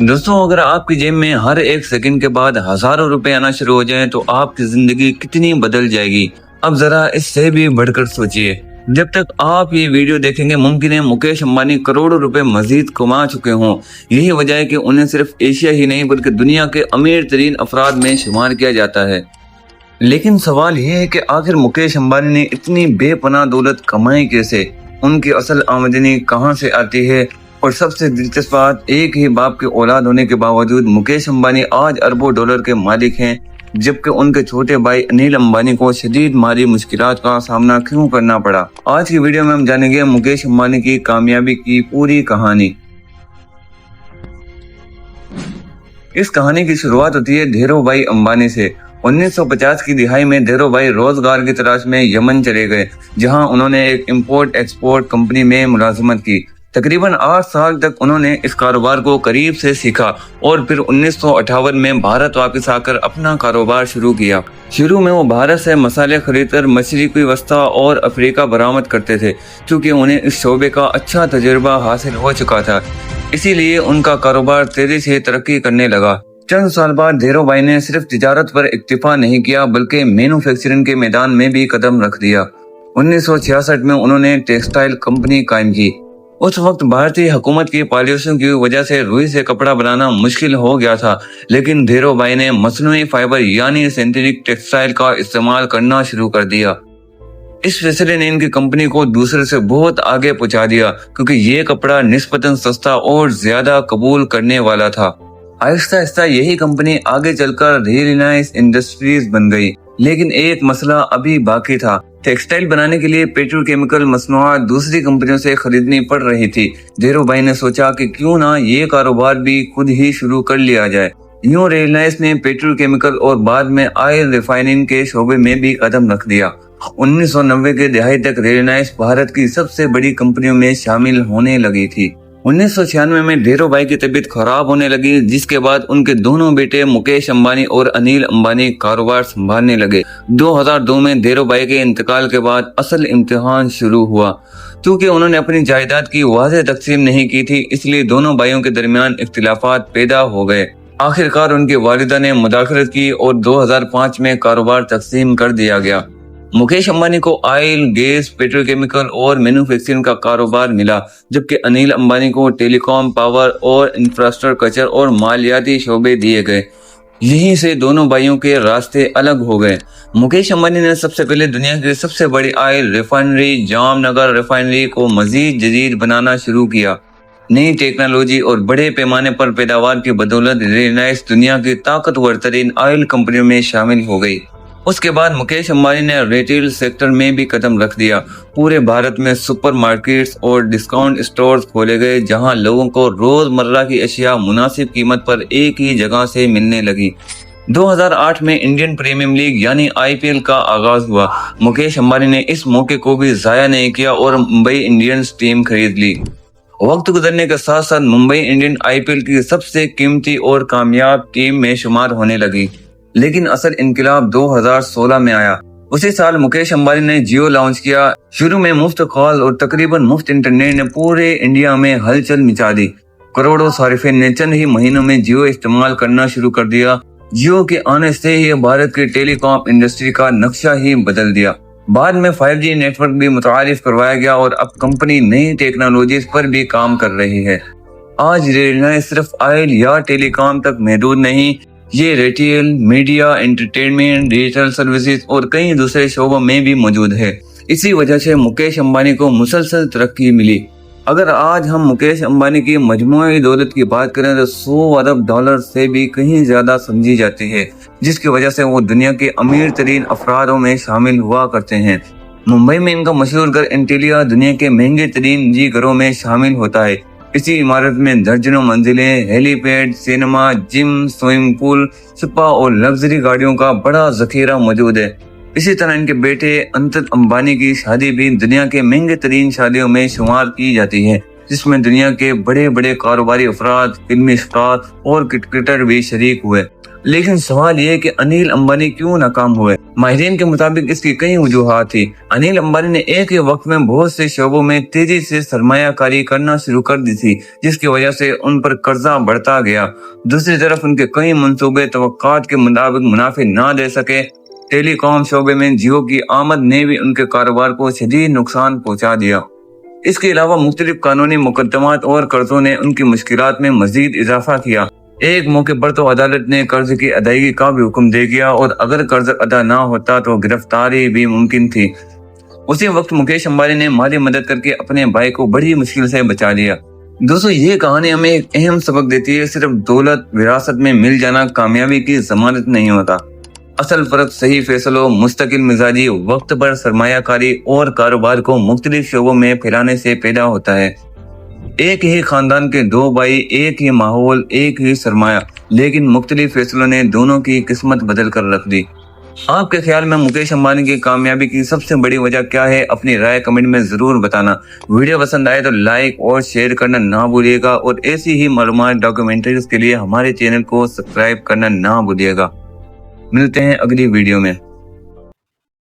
दोस्तों, अगर आपकी जेब में हर एक सेकंड के बाद हजारों रुपए आना शुरू हो जाएं, तो आपकी जिंदगी कितनी बदल जाएगी। अब जरा इससे भी बढ़कर सोचिए। जब तक आप ये वीडियो देखेंगे, मुमकिन है मुकेश अंबानी करोड़ों रुपए मजीद कमा चुके हों। यही वजह है कि उन्हें सिर्फ एशिया ही नहीं बल्कि दुनिया के अमीर तरीन अफराद में शुमार किया जाता है। लेकिन सवाल यह है कि आखिर मुकेश अंबानी ने इतनी बेपनाह दौलत कमाई कैसे, उनकी असल आमदनी कहां से आती है। और सबसे दिलचस्प बात, एक ही बाप के औलाद होने के बावजूद मुकेश अंबानी आज अरबों डॉलर के मालिक हैं, जबकि उनके छोटे भाई अनिल अंबानी को शदीद माली मुश्किलात का सामना क्यों करना पड़ा। आज की वीडियो में हम जानेंगे मुकेश अंबानी की कामयाबी की पूरी कहानी। इस कहानी की शुरुआत होती है धीरू भाई अंबानी से। 1950 की दिहाई में धीरू भाई रोजगार की तलाश में यमन चले गए, जहां उन्होंने एक इंपोर्ट एक्सपोर्ट कंपनी में मुलाजमत की। तकरीबन 8 साल तक उन्होंने इस कारोबार को करीब से सीखा और फिर 1958 में भारत वापस आकर अपना कारोबार शुरू किया। शुरू में वो भारत से मसाले खरीदकर मशरक़ी वस्ती और अफ्रीका बरामद करते थे, क्योंकि उन्हें इस शोबे का अच्छा तजुर्बा हासिल हो चुका था। इसीलिए उनका कारोबार तेजी से तरक्की करने लगा। चंद साल बाद धीरू भाई ने सिर्फ तिजारत पर इक्तिफा नहीं किया, बल्कि मैन्युफैक्चरिंग के मैदान में भी कदम रख दिया। 1966 में उन्होंने टेक्सटाइल कंपनी कायम की। उस वक्त भारतीय हुकूमत की पॉलिसियों की वजह से रुई से कपड़ा बनाना मुश्किल हो गया था, लेकिन धीरू भाई ने मसनूई फाइबर यानी सिंथेटिक टेक्सटाइल का इस्तेमाल करना शुरू कर दिया। इस फैसले ने इनकी कंपनी को दूसरे से बहुत आगे पहुंचा दिया, क्योंकि ये कपड़ा निस्बतन सस्ता और ज्यादा कबूल करने वाला था। आहिस्ता आहिस्ता यही कंपनी आगे चलकर रिलायंस इंडस्ट्रीज बन गई। लेकिन एक मसला अभी बाकी था। टेक्सटाइल बनाने के लिए पेट्रोकेमिकल मसनूआत दूसरी कंपनियों से खरीदनी पड़ रही थी। धीरू भाई ने सोचा कि क्यों ना ये कारोबार भी खुद ही शुरू कर लिया जाए। यूं रिलायंस ने पेट्रोकेमिकल और बाद में ऑयल रिफाइनिंग के शोबे में भी कदम रख दिया। 1990 के दहाई तक रिलायंस भारत की सबसे बड़ी कंपनियों में शामिल होने लगी थी। 1996 में धीरू भाई की तबीयत खराब होने लगी, जिसके बाद उनके दोनों बेटे मुकेश अंबानी और अनिल अंबानी कारोबार संभालने लगे। 2002 में धीरू भाई के इंतकाल के बाद असल इम्तिहान शुरू हुआ। क्योंकि उन्होंने अपनी जायदाद की वाज़ेह तकसीम नहीं की थी, इसलिए दोनों भाइयों के दरमियान इख्तिलाफात पैदा हो गए। आखिरकार उनकी वालिदा ने मुदाखलत की और 2005 में कारोबार तकसीम कर दिया गया। मुकेश अंबानी को ऑयल, गैस, पेट्रोकेमिकल और मैन्युफैक्चरिंग का कारोबार मिला, जबकि अनिल अंबानी को टेलीकॉम, पावर और इंफ्रास्ट्रक्चर और मालियाती शोबे दिए गए। यहीं से दोनों भाइयों के रास्ते अलग हो गए। मुकेश अंबानी ने सबसे पहले दुनिया की सबसे बड़ी ऑयल रिफाइनरी जामनगर रिफाइनरी को मजीद जदीद बनाना शुरू किया। नई टेक्नोलॉजी और बड़े पैमाने पर पैदावार की बदौलत रिलायंस दुनिया की ताकतवर तरीन ऑयल कंपनियों में शामिल हो गई। उसके बाद मुकेश अंबानी ने रिटेल सेक्टर में भी कदम रख दिया। पूरे भारत में सुपरमार्केट्स और डिस्काउंट स्टोर्स खोले गए, जहां लोगों को रोजमर्रा की अशिया मुनासिब कीमत पर एक ही जगह से मिलने लगी। 2008 में इंडियन प्रीमियर लीग यानी IPL का आगाज हुआ। मुकेश अंबानी ने इस मौके को भी जाया नहीं किया और मुंबई इंडियंस टीम खरीद ली। वक्त गुजरने के साथ साथ मुंबई इंडियन IPL की सबसे कीमती और कामयाब टीम में शुमार होने लगी। लेकिन असल इनकलाब 2016 में आया। उसी साल मुकेश अंबानी ने जियो लॉन्च किया। शुरू में मुफ्त कॉल और तकरीबन मुफ्त इंटरनेट ने पूरे इंडिया में हलचल मचा दी। करोड़ों सारिफिन ने चंद ही महीनों में जियो इस्तेमाल करना शुरू कर दिया। जियो के आने से ही भारत की टेलीकॉम इंडस्ट्री का नक्शा ही बदल दिया। बाद में 5G नेटवर्क भी मुतारिफ करवाया गया और अब कंपनी नई टेक्नोलॉजीज पर भी काम कर रही है। आज रिलायंस सिर्फ ऑयल या टेलीकॉम तक महदूद नहीं, ये retail, media, entertainment, digital services और कई दूसरे शोबों में भी मौजूद है। इसी वजह से मुकेश अंबानी को मुसलसल तरक्की मिली। अगर आज हम मुकेश अंबानी की मजमूई दौलत की बात करें तो 100 अरब डॉलर से भी कहीं ज्यादा समझी जाती है, जिसकी वजह से वो दुनिया के अमीर तरीन अफरादों में शामिल हुआ करते हैं। मुंबई में इनका मशहूर घर एंटीलिया दुनिया के महंगे तरीन निजी घरों में शामिल होता है। इसी इमारत में दर्जनों मंजिलें, helipad, cinema, gym, swimming pool, spa और लग्जरी गाड़ियों का बड़ा जखीरा मौजूद है। इसी तरह इनके बेटे अनिल अंबानी की शादी भी दुनिया के महंगे तरीन शादियों में शुमार की जाती है, जिसमें दुनिया के बड़े बड़े कारोबारी अफराद, फिल्मी स्टार और क्रिकेटर भी शरीक हुए। लेकिन सवाल ये है कि अनिल अंबानी क्यों नाकाम हुए। माहिरीन के मुताबिक इसकी कई वजूहात थी। अनिल अंबानी ने एक ही वक्त में बहुत से शोबों में तेजी से सरमायाकारी करना शुरू कर दी थी, जिसकी वजह से उन पर कर्जा बढ़ता गया। दूसरी तरफ उनके कई मंसूबे तवक्कात के मुताबिक मुनाफे ना दे सके। टेलीकॉम शोबे में जियो की आमद ने भी उनके कारोबार को शदीद नुकसान पहुंचा दिया। इसके अलावा मुख्तलिफ कानूनी मुकदमात और कर्जों ने उनकी मुश्किलात में मजीद इजाफा किया। एक मौके पर तो अदालत ने कर्ज की अदायगी का भी हुक्म दे दिया और अगर कर्ज अदा ना होता तो गिरफ्तारी भी मुमकिन थी। उसी वक्त मुकेश अंबानी ने माली मदद करके अपने भाई को बड़ी मुश्किल से बचा लिया। दोस्तों, ये कहानी हमें एक अहम सबक देती है, सिर्फ दौलत विरासत में मिल जाना कामयाबी की जमानत नहीं होता। असल फर्क सही फैसलों, मुस्तकिल मिजाजी, वक्त पर सरमायाकारी और कारोबार को मुख्तलिफ शोबों में फैलाने से पैदा होता है। एक ही खानदान के दो भाई, एक ही माहौल, एक ही सरमाया, लेकिन मुख्तलिफ फैसलों ने दोनों की किस्मत बदल कर रख दी। आपके ख्याल में मुकेश अंबानी की कामयाबी की सबसे बड़ी वजह क्या है? अपनी राय कमेंट में जरूर बताना। वीडियो पसंद आए तो लाइक और शेयर करना ना भूलिएगा और ऐसी ही मालूमात डॉक्यूमेंट्रीज के लिए हमारे चैनल को सब्सक्राइब करना ना भूलिएगा। मिलते हैं अगली वीडियो में।